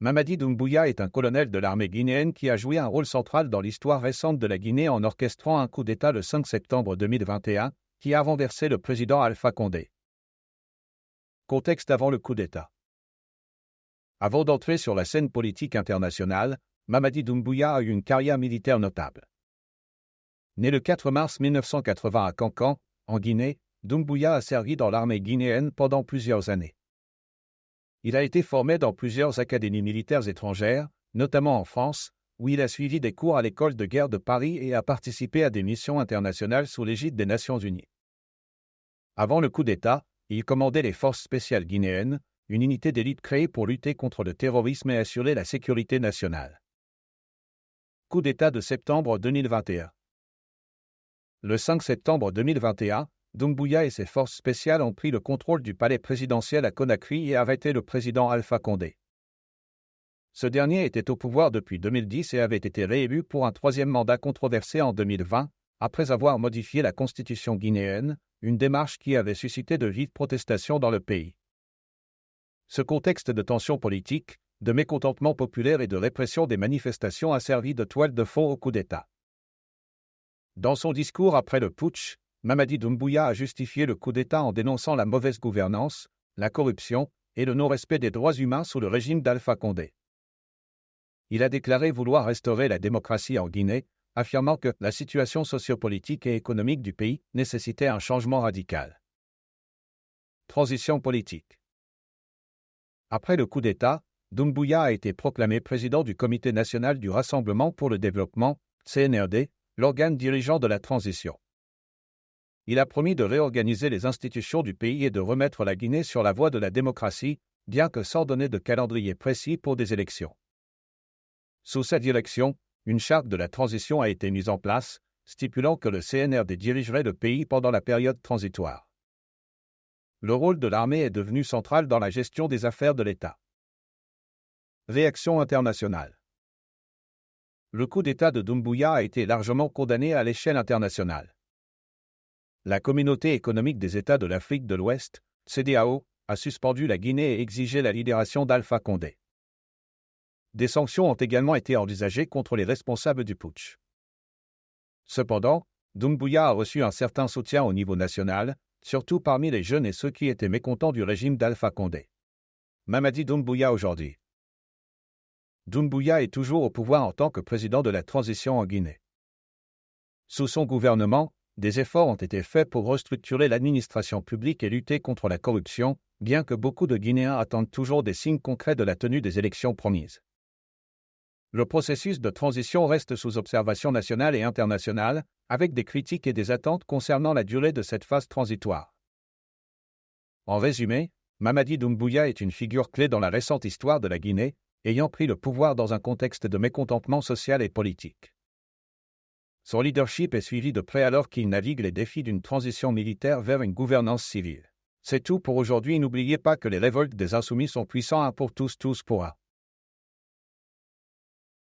Mamadi Doumbouya est un colonel de l'armée guinéenne qui a joué un rôle central dans l'histoire récente de la Guinée en orchestrant un coup d'État le 5 septembre 2021 qui a renversé le président Alpha Condé. Contexte avant le coup d'État. Avant d'entrer sur la scène politique internationale, Mamadi Doumbouya a eu une carrière militaire notable. Né le 4 mars 1980 à Kankan, en Guinée, Doumbouya a servi dans l'armée guinéenne pendant plusieurs années. Il a été formé dans plusieurs académies militaires étrangères, notamment en France, où il a suivi des cours à l'école de guerre de Paris et a participé à des missions internationales sous l'égide des Nations Unies. Avant le coup d'État, il commandait les forces spéciales guinéennes, une unité d'élite créée pour lutter contre le terrorisme et assurer la sécurité nationale. Coup d'État de septembre 2021. Le 5 septembre 2021, Doumbouya et ses forces spéciales ont pris le contrôle du palais présidentiel à Conakry et arrêté le président Alpha Condé. Ce dernier était au pouvoir depuis 2010 et avait été réélu pour un troisième mandat controversé en 2020, après avoir modifié la constitution guinéenne, une démarche qui avait suscité de vives protestations dans le pays. Ce contexte de tension politique, de mécontentement populaire et de répression des manifestations a servi de toile de fond au coup d'État. Dans son discours après le putsch, Mamadi Doumbouya a justifié le coup d'État en dénonçant la mauvaise gouvernance, la corruption et le non-respect des droits humains sous le régime d'Alpha Condé. Il a déclaré vouloir restaurer la démocratie en Guinée, affirmant que la situation sociopolitique et économique du pays nécessitait un changement radical. Transition politique. Après le coup d'État, Doumbouya a été proclamé président du Comité national du Rassemblement pour le développement, CNRD, l'organe dirigeant de la transition. Il a promis de réorganiser les institutions du pays et de remettre la Guinée sur la voie de la démocratie, bien que sans donner de calendrier précis pour des élections. Sous sa direction, une charte de la transition a été mise en place, stipulant que le CNRD dirigerait le pays pendant la période transitoire. Le rôle de l'armée est devenu central dans la gestion des affaires de l'État. Réaction internationale. Le coup d'État de Doumbouya a été largement condamné à l'échelle internationale. La Communauté économique des États de l'Afrique de l'Ouest, CEDEAO, a suspendu la Guinée et exigé la libération d'Alpha Condé. Des sanctions ont également été envisagées contre les responsables du putsch. Cependant, Doumbouya a reçu un certain soutien au niveau national, surtout parmi les jeunes et ceux qui étaient mécontents du régime d'Alpha Condé. Mamadi Doumbouya aujourd'hui. Doumbouya est toujours au pouvoir en tant que président de la transition en Guinée. Sous son gouvernement, des efforts ont été faits pour restructurer l'administration publique et lutter contre la corruption, bien que beaucoup de Guinéens attendent toujours des signes concrets de la tenue des élections promises. Le processus de transition reste sous observation nationale et internationale, avec des critiques et des attentes concernant la durée de cette phase transitoire. En résumé, Mamadi Doumbouya est une figure clé dans la récente histoire de la Guinée, ayant pris le pouvoir dans un contexte de mécontentement social et politique. Son leadership est suivi de près alors qu'il navigue les défis d'une transition militaire vers une gouvernance civile. C'est tout pour aujourd'hui. N'oubliez pas que les révoltes des insoumis sont puissants, un pour tous pour un.